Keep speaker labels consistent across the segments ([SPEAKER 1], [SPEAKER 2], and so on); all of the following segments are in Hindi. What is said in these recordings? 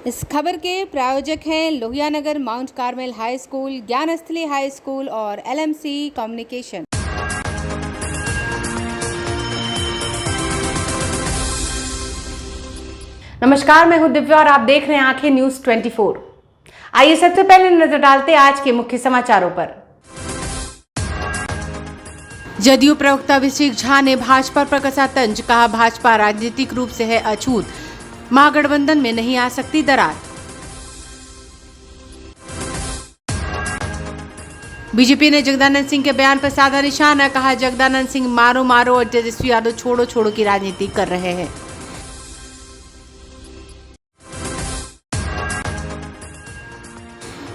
[SPEAKER 1] इस खबर के प्रायोजक हैं Lohia Nagar Mount Carmel high school, Gyansthali high school और LMC कम्युनिकेशन।
[SPEAKER 2] नमस्कार, मैं हूं दिव्या और आप देख रहे हैं आंखें न्यूज 24। आइए सबसे पहले नजर डालते हैं आज के मुख्य समाचारों पर।
[SPEAKER 1] जदयू प्रवक्ता अभिषेक झा ने भाजपा पर कसा तंज, कहा भाजपा राजनीतिक रूप से है अछूत, महागठबंधन में नहीं आ सकती दरार। बीजेपी ने जगदानंद सिंह के बयान पर साधा निशाना, कहा जगदानंद सिंह मारो मारो और तेजस्वी यादव छोड़ो छोड़ो की राजनीति कर रहे हैं।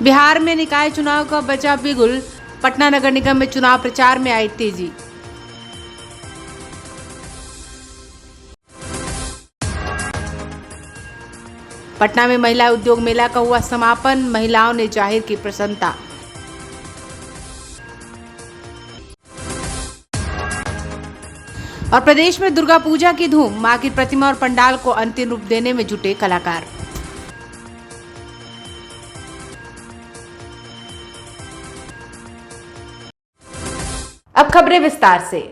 [SPEAKER 1] बिहार में निकाय चुनाव का बचा बिगुल, पटना नगर निगम में चुनाव प्रचार में आई तेजी। पटना में महिला उद्योग मेला का हुआ समापन, महिलाओं ने जाहिर की प्रसन्नता। और प्रदेश में दुर्गा पूजा की धूम, मां की प्रतिमा और पंडाल को अंतिम रूप देने में जुटे कलाकार।
[SPEAKER 2] अब खबरें विस्तार से।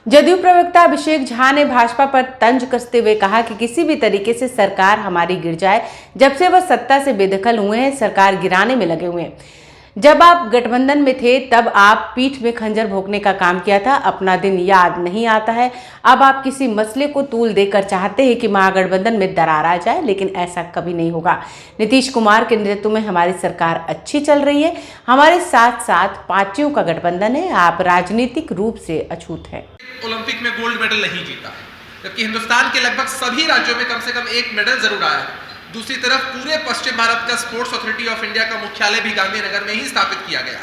[SPEAKER 2] जदयू प्रवक्ता अभिषेक झा ने भाजपा पर तंज कसते हुए कहा कि किसी भी तरीके से सरकार हमारी गिर जाए। जब से वह सत्ता से बेदखल हुए हैं, सरकार गिराने में लगे हुए हैं। जब आप गठबंधन में थे तब आप पीठ में खंजर भोंकने का काम किया था, अपना दिन याद नहीं आता है। अब आप किसी मसले को तूल देकर चाहते हैं कि महागठबंधन में दरार आ जाए, लेकिन ऐसा कभी नहीं होगा। नीतीश कुमार के नेतृत्व में हमारी सरकार अच्छी चल रही है, हमारे साथ साथ पार्टियों का गठबंधन है। आप राजनीतिक रूप से अछूत हैं।
[SPEAKER 3] ओलंपिक में गोल्ड मेडल नहीं जीता है, जबकि हिंदुस्तान के लगभग सभी राज्यों में कम से कम एक मेडल जरूर आया है। दूसरी तरफ पूरे पश्चिम भारत का स्पोर्ट्स अथॉरिटी ऑफ इंडिया का मुख्यालय भी गांधीनगर में ही स्थापित किया गया।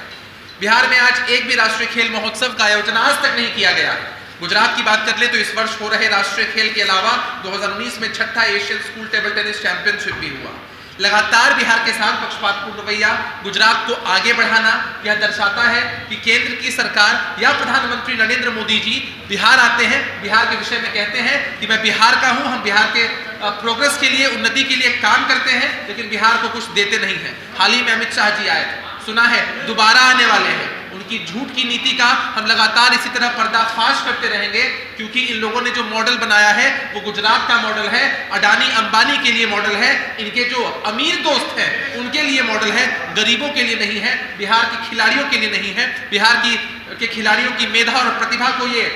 [SPEAKER 3] बिहार में आज एक भी राष्ट्रीय खेल महोत्सव का आयोजन आज तक नहीं किया गया। गुजरात की बात कर ले तो इस वर्ष हो रहे राष्ट्रीय खेल के अलावा 2019 में छठा Asian school table tennis championship भी हुआ। लगातार बिहार के साथ पक्षपातपूर्ण रवैया, गुजरात को आगे बढ़ाना, यह दर्शाता है कि केंद्र की सरकार या प्रधानमंत्री नरेंद्र मोदी जी बिहार आते हैं, बिहार के विषय में कहते हैं कि मैं बिहार का हूं, हम बिहार के प्रोग्रेस के लिए, उन्नति के लिए काम करते हैं, लेकिन बिहार को कुछ देते नहीं हैं। हाल ही में अमित शाह जी आए थे, सुना है दोबारा आने वाले हैं। उनकी झूठ की नीति का हम लगातार इसी तरह पर्दाफाश करते रहेंगे, क्योंकि इन लोगों ने जो मॉडल बनाया है वो गुजरात का मॉडल है, अडानी अंबानी के लिए मॉडल है, इनके जो अमीर दोस्त हैं उनके लिए मॉडल है, गरीबों के लिए नहीं है, बिहार के खिलाड़ियों के लिए नहीं है। बिहार के खिलाड़ियों की मेधा और प्रतिभा को ये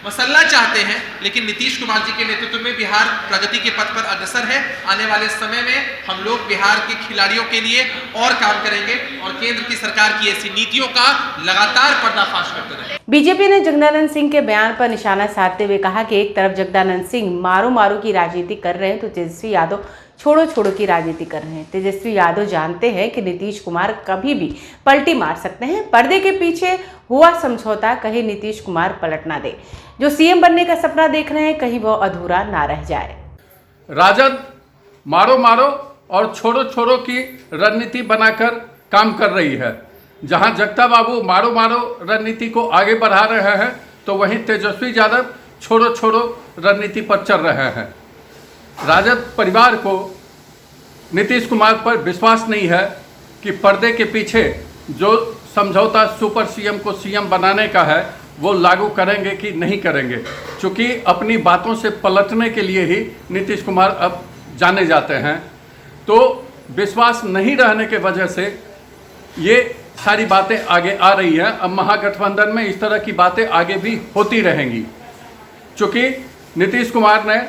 [SPEAKER 3] मसलना चाहते हैं, लेकिन नीतीश कुमार जी के नेतृत्व में बिहार प्रगति के पथ पर अग्रसर है। आने वाले समय में हम लोग बिहार के खिलाड़ियों के लिए और काम करेंगे और केंद्र की सरकार की ऐसी नीतियों का लगातार पर्दाफाश करते रहेंगे।
[SPEAKER 2] बीजेपी ने जगदानंद सिंह के बयान पर निशाना साधते हुए कहा कि एक तरफ जगदानंद सिंह मारो मारो की राजनीति कर रहे हैं तो तेजस्वी यादव छोड़ो छोड़ो की राजनीति कर रहे हैं। तेजस्वी यादव जानते हैं कि नीतीश कुमार कभी भी पलटी मार सकते हैं। पर्दे के पीछे हुआ समझौता कहीं नीतीश कुमार पलट ना दे। जो सीएम बनने का सपना देख रहे हैं, कहीं वो अधूरा ना रह जाए।
[SPEAKER 4] राजद मारो मारो और छोड़ो छोड़ो की रणनीति बनाकर काम कर रही है। जहां जगता बाबू मारो मारो रणनीति को आगे बढ़ा रहे हैं, तो वहीं तेजस्वी यादव छोड़ो छोड़ो रणनीति पर चल रहे हैं। राजद परिवार को नीतीश कुमार पर विश्वास नहीं है कि पर्दे के पीछे जो समझौता सुपर सीएम को सीएम बनाने का है वो लागू करेंगे कि नहीं करेंगे, क्योंकि अपनी बातों से पलटने के लिए ही नीतीश कुमार अब जाने जाते हैं। तो विश्वास नहीं रहने के वजह से ये सारी बातें आगे आ रही हैं। अब महागठबंधन में इस तरह की बातें आगे भी होती रहेंगी, क्योंकि नीतीश कुमार ने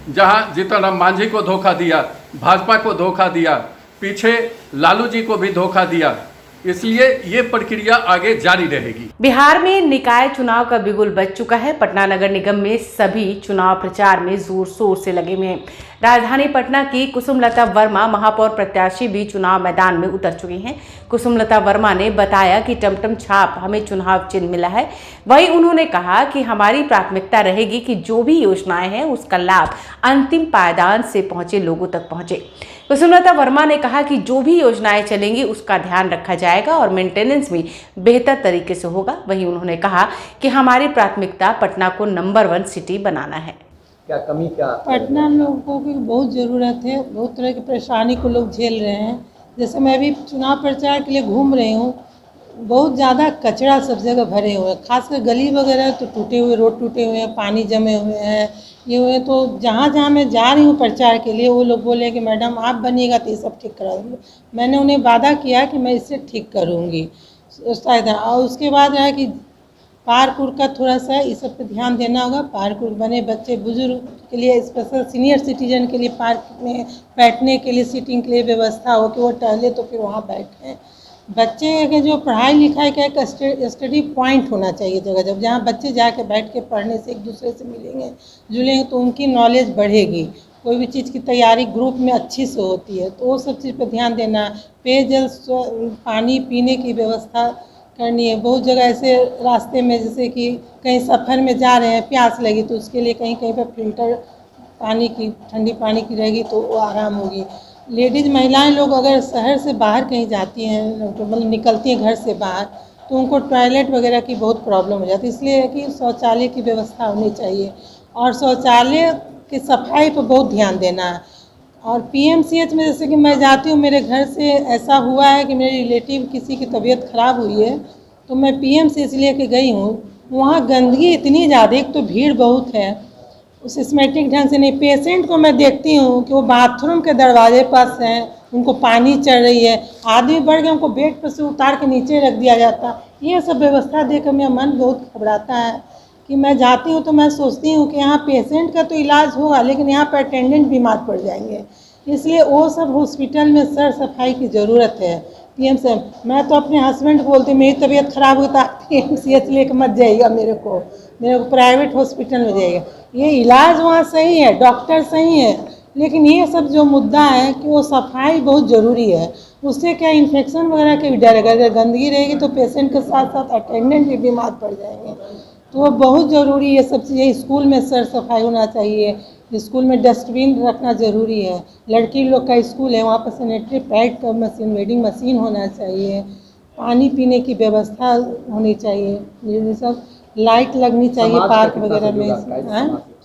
[SPEAKER 4] जहां जीतन राम मांझी को धोखा दिया, भाजपा को धोखा दिया, पीछे लालू जी को भी धोखा दिया, इसलिए ये प्रक्रिया आगे जारी रहेगी।
[SPEAKER 2] बिहार में निकाय चुनाव का बिगुल बज चुका है। पटना नगर निगम में सभी चुनाव प्रचार में जोर शोर से लगे हुए हैं। राजधानी पटना की कुसुमलता वर्मा महापौर प्रत्याशी भी चुनाव मैदान में उतर चुकी हैं। कुसुमलता वर्मा ने बताया कि टमटम छाप हमें चुनाव चिन्ह मिला है। वहीं उन्होंने कहा कि हमारी प्राथमिकता रहेगी कि जो भी योजनाएं हैं उसका लाभ अंतिम पायदान से पहुंचे लोगों तक पहुंचे। कुसुमलता वर्मा ने कहा कि जो भी योजनाएं चलेंगी उसका ध्यान रखा जाएगा और मेंटेनेंस भी बेहतर तरीके से होगा। वहीं उन्होंने कहा कि हमारी प्राथमिकता पटना को नंबर 1 सिटी बनाना है।
[SPEAKER 5] क्या कमी क्या?
[SPEAKER 6] पटना लोगों की बहुत ज़रूरत है, बहुत तरह की परेशानी को लोग झेल रहे हैं। जैसे मैं भी चुनाव प्रचार के लिए घूम रही हूँ, बहुत ज़्यादा कचरा सब जगह भरे हुए हैं, खासकर गली वगैरह तो टूटे हुए, रोड टूटे हुए हैं, पानी जमे हुए हैं, ये हुए। तो जहाँ जहाँ मैं जा रही हूँ प्रचार के लिए, वो लोग बोले कि मैडम आप बनिएगा तो ये सब ठीक करा दूँगी। मैंने उन्हें वादा किया कि मैं इसे ठीक करूँगी शायद। और उसके बाद है कि पार्क उर्क का थोड़ा सा इस सब पे ध्यान देना होगा। पार्क उर्क बने, बच्चे बुजुर्ग के लिए स्पेशल सीनियर सिटीजन के लिए पार्क में बैठने के लिए सीटिंग के लिए व्यवस्था हो कि वो टहले तो फिर वहाँ बैठें। बच्चे के जो पढ़ाई लिखाई का एक स्टडी पॉइंट होना चाहिए जगह जगह, जहाँ बच्चे जाके बैठ के पढ़ने से एक दूसरे से मिलेंगे जुलेंगे तो उनकी नॉलेज बढ़ेगी। कोई भी चीज़ की तैयारी ग्रुप में अच्छी से होती है, तो वो सब चीज़ पर ध्यान देना। पेयजल पानी पीने की व्यवस्था करनी है। बहुत जगह ऐसे रास्ते में जैसे कि कहीं सफ़र में जा रहे हैं, प्यास लगी तो उसके लिए कहीं कहीं पर फिल्टर पानी की, ठंडी पानी की रहेगी तो वो आराम होगी। लेडीज़ महिलाएं लोग अगर शहर से बाहर कहीं जाती हैं, तो मतलब निकलती हैं घर से बाहर, तो उनको टॉयलेट वगैरह की बहुत प्रॉब्लम हो जाती है। इसलिए है कि शौचालय की व्यवस्था होनी चाहिए और शौचालय की सफाई पर बहुत ध्यान देना है। और पीएमसीएच में जैसे कि मैं जाती हूँ, मेरे घर से ऐसा हुआ है कि मेरे रिलेटिव किसी की तबीयत ख़राब हुई है, तो मैं पीएमसीएच लेके गई हूँ। वहाँ गंदगी इतनी ज़्यादा, एक तो भीड़ बहुत है, सिस्टमेटिक ढंग से नहीं। पेशेंट को मैं देखती हूँ कि वो बाथरूम के दरवाजे पास हैं, उनको पानी चढ़ रही है, आदमी बढ़ गए उनको बेड पर से उतार के नीचे रख दिया जाता है। ये सब व्यवस्था देख कर मेरा मन बहुत घबराता है कि मैं जाती हूँ तो मैं सोचती हूँ कि यहाँ पेशेंट का तो इलाज होगा, लेकिन यहाँ पर अटेंडेंट बीमार पड़ जाएंगे। इसलिए वो सब हॉस्पिटल में सर सफाई की ज़रूरत है। पीएमसीएच मैं तो अपने हस्बैंड को बोलती हूँ मेरी तबीयत ख़राब होता है पीएमसीएच लेकर मत जाइएगा, मेरे को प्राइवेट हॉस्पिटल में जाइएगा। ये इलाज वहाँ सही है, डॉक्टर सही है, लेकिन ये सब जो मुद्दा है कि वो सफाई बहुत ज़रूरी है। उससे क्या इन्फेक्शन वगैरह के भी डर है, अगर गंदगी रहेगी तो पेशेंट के साथ साथ अटेंडेंट भी बीमार पड़ जाएंगे। तो वो बहुत ज़रूरी है सब चीज़ें। स्कूल में सर सफाई होना चाहिए, स्कूल में डस्टबिन रखना ज़रूरी है। लड़की लोग का स्कूल है, वहाँ पर सैनिटरी पैड का मशीन, वेडिंग मशीन होना चाहिए, पानी पीने की व्यवस्था होनी चाहिए, ये सब लाइट लगनी चाहिए पार्क वगैरह में।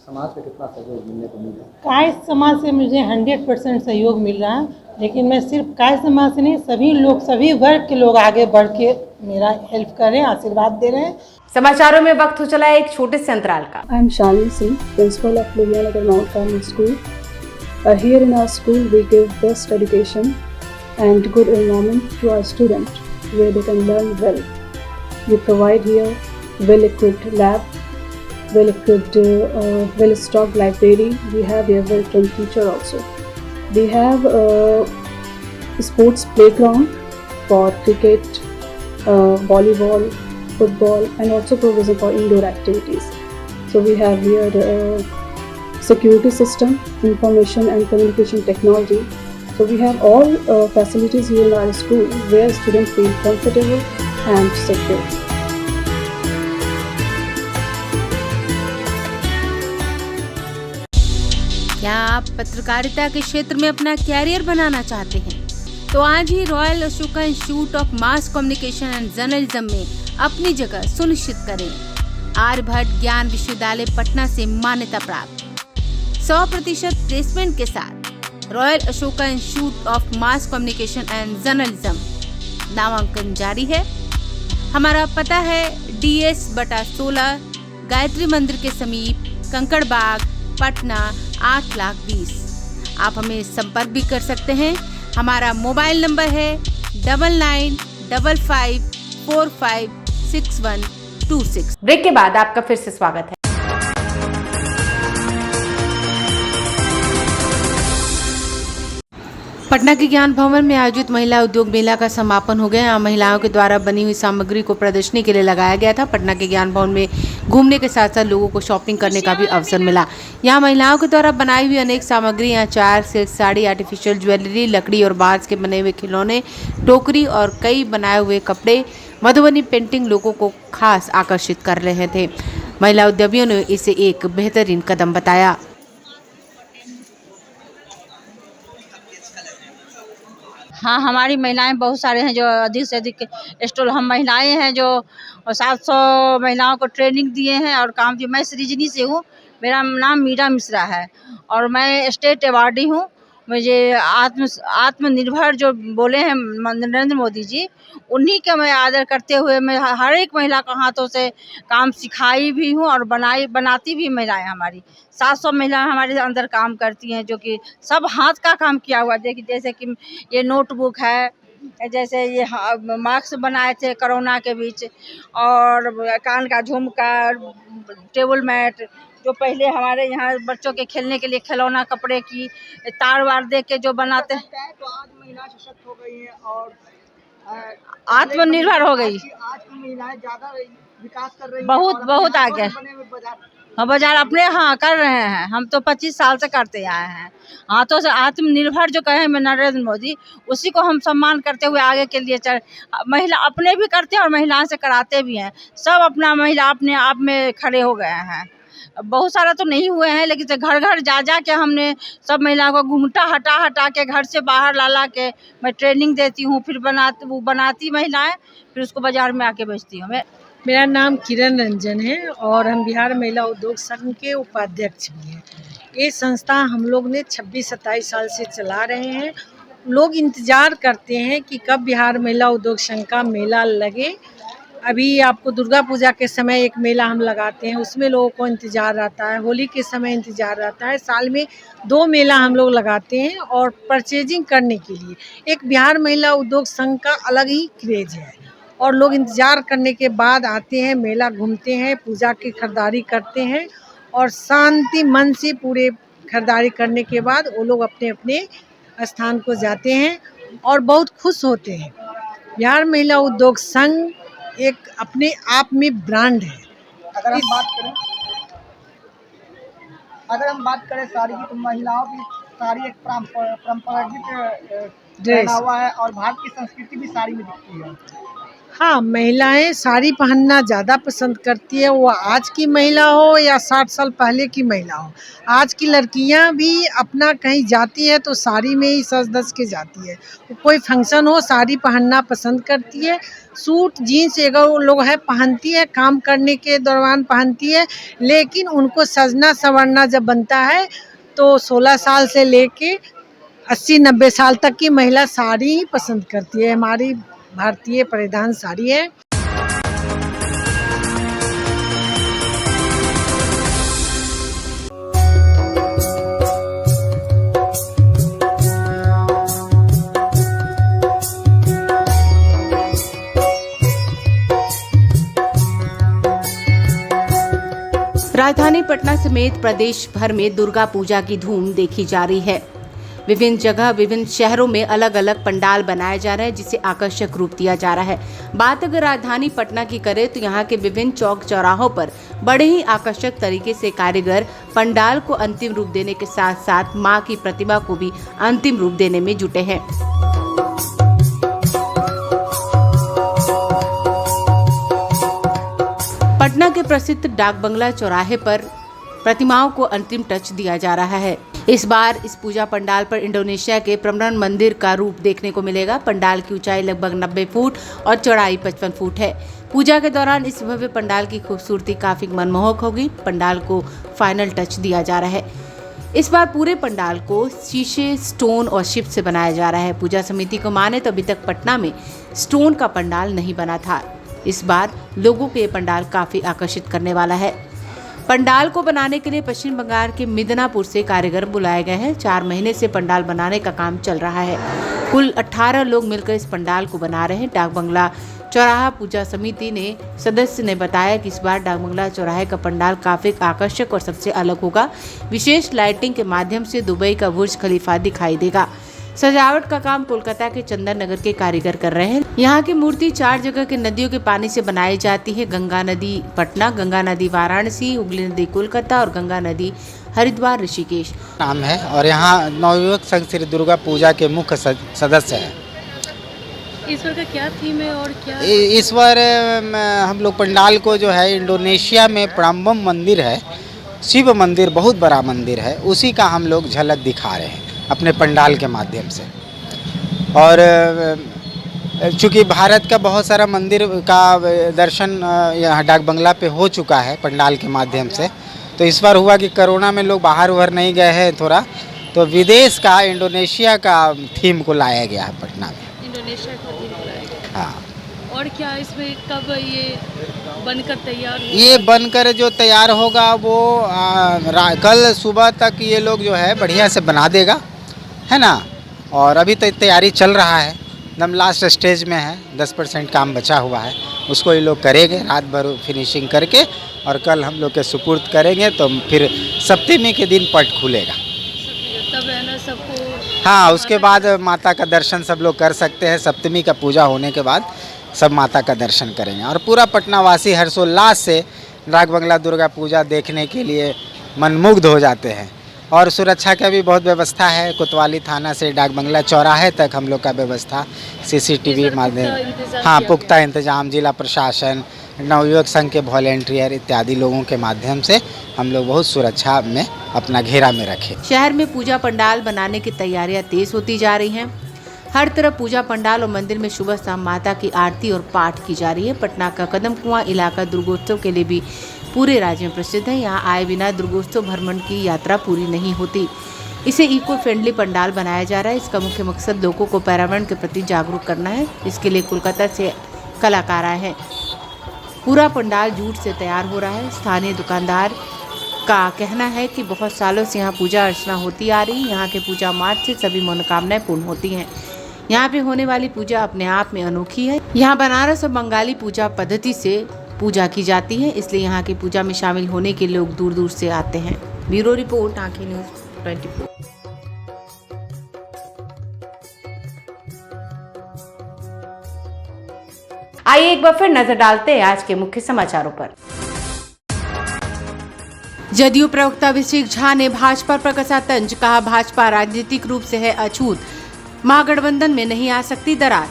[SPEAKER 5] समाज से कितना सहयोग मिलने को मिल रहा है?
[SPEAKER 6] काय समाज से मुझे 100% सहयोग मिल रहा है, लेकिन मैं सिर्फ काय समाज से नहीं, सभी लोग, सभी वर्ग के लोग आगे बढ़ के मेरा हेल्प कर रहे हैं, आशीर्वाद दे रहे हैं।
[SPEAKER 2] समाचारों में वक्त हो चला है एक छोटे से अंतराल का।
[SPEAKER 7] I am Shalini Singh, principal of Luvianagar Mount Carmel School. Here in our school, we give best education and good environment to our students, where they can learn well. We provide here well-equipped lab, well-equipped, well-stocked library. We have here well-trained teacher also. We have a sports playground for cricket, volleyball, football, and also provision for indoor activities. So we have here security system, information and communication technology. So we have all facilities here in our school where students feel comfortable and secure.
[SPEAKER 1] क्या आप पत्रकारिता के क्षेत्र में अपना कैरियर बनाना चाहते हैं? तो आज ही Royal Ashoka Institute of Mass Communication and Journalism में अपनी जगह सुनिश्चित करें। आर्यभट्ट ज्ञान विश्वविद्यालय पटना से मान्यता प्राप्त 100% प्लेसमेंट के साथ royal Ashoka Institute of Mass Communication and journalism नामांकन जारी है। हमारा पता है DS/16 गायत्री मंदिर के समीप, कंकड़ बाग, पटना 8,20,000। आप हमें संपर्क भी कर सकते हैं। हमारा मोबाइल नंबर है 9955456126।
[SPEAKER 2] ब्रेक के बाद आपका फिर से स्वागत है।
[SPEAKER 1] पटना के ज्ञान भवन में आयोजित महिला उद्योग मेला का समापन हो गया। यहाँ महिलाओं के द्वारा बनी हुई सामग्री को प्रदर्शनी के लिए लगाया गया था। पटना के ज्ञान भवन में घूमने के साथ साथ लोगों को शॉपिंग करने का भी अवसर मिला। यहाँ महिलाओं के द्वारा बनाई हुई अनेक सामग्री, यहाँ चार सिल्क साड़ी, आर्टिफिशियल ज्वेलरी, लकड़ी और बांस के बने हुए खिलौने, टोकरी और कई बनाए हुए कपड़े, मधुबनी पेंटिंग लोगों को खास आकर्षित कर रहे थे। महिला उद्यमियों ने इसे एक बेहतरीन कदम बताया।
[SPEAKER 8] हाँ, हमारी महिलाएं बहुत सारे हैं जो अधिक से अधिक स्टॉल, हम महिलाएं हैं जो 700 महिलाओं को ट्रेनिंग दिए हैं और काम दिए। मैं सृजनी से हूँ, मेरा नाम मीरा मिश्रा है और मैं स्टेट अवार्डी हूँ। मुझे आत्मनिर्भर जो बोले हैं नरेंद्र मोदी जी, उन्हीं का मैं आदर करते हुए मैं हर एक महिला को हाथों से काम सिखाई भी हूँ और बनाती भी महिलाएं हमारी 700 महिलाएं हमारे अंदर काम करती हैं, जो कि सब हाथ का काम किया हुआ। देखिए जैसे कि ये नोटबुक है, जैसे ये मास्क बनाए थे कोरोना के बीच, और कान का झुमका, टेबल मैट, जो पहले हमारे यहाँ बच्चों के खेलने के लिए खिलौना, कपड़े की तार वार दे के जो बनाते हैं,
[SPEAKER 5] तो आज महिलाएं सशक्त हो गई हैं और
[SPEAKER 8] आत्मनिर्भर हो गई।
[SPEAKER 5] आज की महिलाएं ज्यादा विकास कर रही हैं,
[SPEAKER 8] बहुत आगे।
[SPEAKER 5] बने हुए बाजार
[SPEAKER 8] हाँ, बाजार अपने कर रहे हैं। हम तो 25 साल से करते आए हैं हाथों से। आत्मनिर्भर जो कहे में नरेंद्र मोदी, उसी को हम सम्मान करते हुए आगे के लिए महिला अपने भी करते हैं और महिलाओं से कराते भी हैं। सब अपना महिला अपने आप में खड़े हो गए हैं। बहुत सारा तो नहीं हुए हैं, लेकिन घर घर जा के हमने सब महिलाओं को घूंघटा हटा के घर से बाहर ला के मैं ट्रेनिंग देती हूँ। फिर वो बनाती महिलाएं, फिर उसको बाजार में आके बेचती हूँ मैं।
[SPEAKER 6] मेरा नाम किरण रंजन है और हम बिहार महिला उद्योग संघ के उपाध्यक्ष भी हैं। ये संस्था हम लोग ने 26-27 साल से चला रहे हैं। लोग इंतज़ार करते हैं कि कब बिहार महिला उद्योग संघ का मेला लगे। अभी आपको दुर्गा पूजा के समय एक मेला हम लगाते हैं, उसमें लोगों को इंतज़ार रहता है। होली के समय इंतज़ार रहता है। साल में 2 मेला हम लोग लगाते हैं और परचेजिंग करने के लिए एक बिहार महिला उद्योग संघ का अलग ही क्रेज है। और लोग इंतज़ार करने के बाद आते हैं, मेला घूमते हैं, पूजा की खरीदारी करते हैं और शांति मन से पूरे खरीदारी करने के बाद वो लोग अपने अपने स्थान को जाते हैं और बहुत खुश होते हैं। बिहार महिला उद्योग संघ एक अपने आप में ब्रांड है।
[SPEAKER 5] अगर हम बात करें साड़ी की, तो महिलाओं की साड़ी एक परंपरागत पहनावा है और भारत की संस्कृति भी साड़ी में दिखती है।
[SPEAKER 6] हाँ, महिलाएं साड़ी पहनना ज़्यादा पसंद करती है, वो आज की महिला हो या 60 साल पहले की महिला हो। आज की लड़कियां भी अपना कहीं जाती है तो साड़ी में ही सज धज के जाती है। कोई फंक्शन हो, साड़ी पहनना पसंद करती है। सूट जीन्स अगर लोग है पहनती है, काम करने के दौरान पहनती है, लेकिन उनको सजना संवरना जब बनता है तो 16 साल से लेके 80-90 साल तक की महिला साड़ी ही पसंद करती है। हमारी भारतीय परिधान साड़ी है।
[SPEAKER 2] राजधानी पटना समेत प्रदेश भर में दुर्गा पूजा की धूम देखी जा रही है। विभिन्न जगह विभिन्न शहरों में अलग अलग पंडाल बनाए जा रहे हैं, जिसे आकर्षक रूप दिया जा रहा है। बात अगर राजधानी पटना की करें तो यहाँ के विभिन्न चौक चौराहों पर बड़े ही आकर्षक तरीके से कारीगर पंडाल को अंतिम रूप देने के साथ साथ मां की प्रतिमा को भी अंतिम रूप देने में जुटे हैं। पटना के प्रसिद्ध डाक बंगला चौराहे पर प्रतिमाओं को अंतिम टच दिया जा रहा है। इस बार इस पूजा पंडाल पर इंडोनेशिया के प्रमरण मंदिर का रूप देखने को मिलेगा। पंडाल की ऊंचाई लगभग 90 फुट और चौड़ाई 55 फुट है। पूजा के दौरान इस भव्य पंडाल की खूबसूरती काफी मनमोहक होगी। पंडाल को फाइनल टच दिया जा रहा है। इस बार पूरे पंडाल को शीशे, स्टोन और शिप से बनाया जा रहा है। पूजा समिति को माने तो अभी तक पटना में स्टोन का पंडाल नहीं बना था। इस बार लोगों को ये पंडाल काफी आकर्षित करने वाला है। पंडाल को बनाने के लिए पश्चिम बंगाल के मिदनापुर से कारीगर बुलाए गए हैं। 4 महीने से पंडाल बनाने का काम चल रहा है। कुल 18 लोग मिलकर इस पंडाल को बना रहे हैं। डाक बंगला चौराहा पूजा समिति ने सदस्य ने बताया कि इस बार डाक बंगला चौराहे का पंडाल काफी आकर्षक और सबसे अलग होगा। विशेष लाइटिंग के माध्यम से दुबई का बुर्ज खलीफा दिखाई देगा। सजावट का काम कोलकाता के चंदन नगर के कारीगर कर रहे हैं। यहाँ की मूर्ति 4 जगह के नदियों के पानी से बनाई जाती है। गंगा नदी पटना, गंगा नदी वाराणसी, हुगली नदी कोलकाता और गंगा नदी हरिद्वार ऋषिकेश
[SPEAKER 9] नाम है। और यहाँ नवयुवक संघ श्री दुर्गा पूजा के मुख्य सदस्य हैं।
[SPEAKER 10] इस बार का क्या थीम है और क्या?
[SPEAKER 9] इस बार हम लोग पंडाल को जो है इंडोनेशिया में प्राम्बम मंदिर है, शिव मंदिर, बहुत बड़ा मंदिर है, उसी का हम लोग झलक दिखा रहे हैं अपने पंडाल के माध्यम से। और चूँकि भारत का बहुत सारा मंदिर का दर्शन यहाँ डाक बंगला पे हो चुका है पंडाल के माध्यम से, तो इस बार हुआ कि कोरोना में लोग बाहर उहर नहीं गए हैं थोड़ा, तो विदेश का इंडोनेशिया का थीम को लाया गया है पटना में।
[SPEAKER 10] इंडोनेशिया का थीम लाया गया।
[SPEAKER 9] हाँ,
[SPEAKER 10] और क्या इसमें कब ये बनकर तैयार होगा?
[SPEAKER 9] ये बनकर जो तैयार होगा वो कल सुबह तक ये लोग जो है बढ़िया से बना देगा, है ना। और अभी तो तैयारी चल रहा है, एकदम लास्ट स्टेज में है, 10% काम बचा हुआ है, उसको ये लोग करेंगे रात भर फिनिशिंग करके, और कल हम लोग के सुपुर्द करेंगे। तो फिर सप्तमी के दिन पट खुलेगा,
[SPEAKER 10] तब है ना सबको।
[SPEAKER 9] हाँ, उसके बाद माता का दर्शन सब लोग कर सकते हैं। सप्तमी का पूजा होने के बाद सब माता का दर्शन करेंगे, और पूरा पटना वासी हर्षोल्लास से डाक बंगला दुर्गा पूजा देखने के लिए मनमुग्ध हो जाते हैं। और सुरक्षा का भी बहुत व्यवस्था है, कोतवाली थाना से डाक बंगला चौराहे तक हम लोग का व्यवस्था CCTV माध्यम, हाँ, पुख्ता इंतजाम, जिला प्रशासन, नवयुवक संघ के वॉलेंटियर इत्यादि लोगों के माध्यम से हम लोग बहुत सुरक्षा में अपना घेरा में रखे।
[SPEAKER 2] शहर में पूजा पंडाल बनाने की तैयारियां तेज होती जा रही हैं। हर तरफ पूजा पंडाल और मंदिर में सुबह शाम माता की आरती और पाठ की जा रही है। पटना का कदम कुआं इलाका दुर्गोत्सव के लिए भी पूरे राज्य में प्रसिद्ध है। यहाँ आए बिना दुर्गोत्सव भ्रमण की यात्रा पूरी नहीं होती। इसे इको फ्रेंडली पंडाल बनाया जा रहा है। इसका मुख्य मकसद लोगों को पर्यावरण के प्रति जागरूक करना है। इसके लिए कोलकाता से कलाकार आए हैं। पूरा पंडाल जूट से तैयार हो रहा है। स्थानीय दुकानदार का कहना है कि बहुत सालों से यहाँ पूजा अर्चना होती आ रही। यहाँ के पूजा मार्ग से सभी मनोकामनाएं पूर्ण होती हैं। यहाँ पे होने वाली पूजा अपने आप में अनोखी है। यहाँ बनारस और बंगाली पूजा पद्धति से पूजा की जाती है, इसलिए यहाँ की पूजा में शामिल होने के लोग दूर दूर से आते हैं। ब्यूरो रिपोर्ट, आंखें न्यूज़ 24। आइए एक बार फिर नजर डालते हैं आज के मुख्य समाचारों पर। जदयू प्रवक्ता अभिषेक झा ने भाजपा पर कसा तंज, कहा भाजपा राजनीतिक रूप से है अछूत, महागठबंधन में नहीं आ सकती दरार।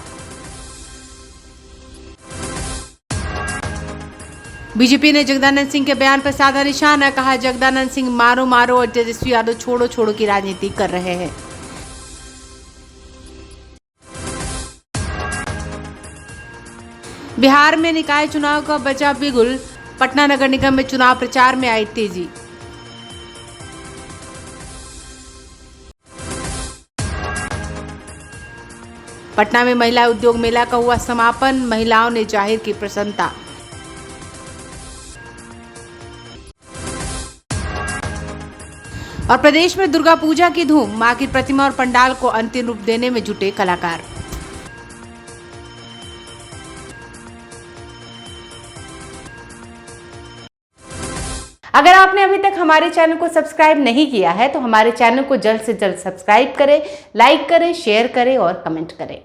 [SPEAKER 2] बीजेपी ने जगदानंद सिंह के बयान पर साधा निशाना, कहा जगदानंद सिंह मारो मारो और तेजस्वी यादव छोड़ो छोड़ो की राजनीति कर रहे हैं। बिहार में निकाय चुनाव का बचा बिगुल, पटना नगर निगम में चुनाव प्रचार में आई तेजी। पटना में महिला उद्योग मेला का हुआ समापन, महिलाओं ने जाहिर की प्रसन्नता। और प्रदेश में दुर्गा पूजा की धूम, मां की प्रतिमा और पंडाल को अंतिम रूप देने में जुटे कलाकार। अगर आपने अभी तक हमारे चैनल को सब्सक्राइब नहीं किया है तो हमारे चैनल को जल्द से जल्द सब्सक्राइब करें, लाइक करें, शेयर करें और कमेंट करें।